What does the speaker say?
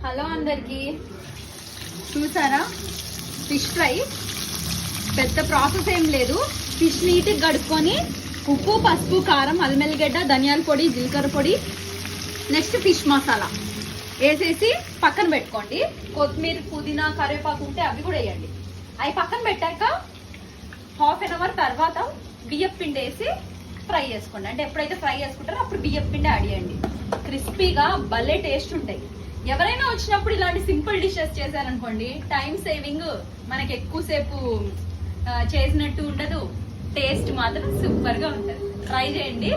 Hello అందరికి, చూసారా fish fry. పెద్ద ప్రాసెస్ ఏం లేదు. ఫిష్ నీట్గా కడుక్కొని ఉప్పు, పసుపు, కారం, అల్లం, ధనియాల పొడి, జీలకర్ర పొడి, నెక్స్ట్ ఫిష్ మసాలా వేసేసి పక్కన పెట్టుకోండి. కొత్తిమీర, పుదీనా, కరివేపాకు ఉంటే అవి కూడా వేయండి. అవి పక్కన పెట్టాక హాఫ్ అన్ అవర్ తర్వాత బియ్యం పిండి వేసి ఫ్రై చేసుకోండి. అంటే ఎప్పుడైతే ఫ్రై చేసుకుంటారో అప్పుడు బియ్యం పిండి యాడ్ చేయండి. క్రిస్పీగా భలే టేస్ట్ ఉంటాయి. ఎవరైనా వచ్చినప్పుడు ఇలాంటి సింపుల్ డిషెస్ చేశారనుకోండి, టైం సేవింగ్, మనకి ఎక్కువసేపు చేసినట్టు ఉండదు, టేస్ట్ మాత్రం సూపర్ గా ఉంటుంది. ట్రై చేయండి.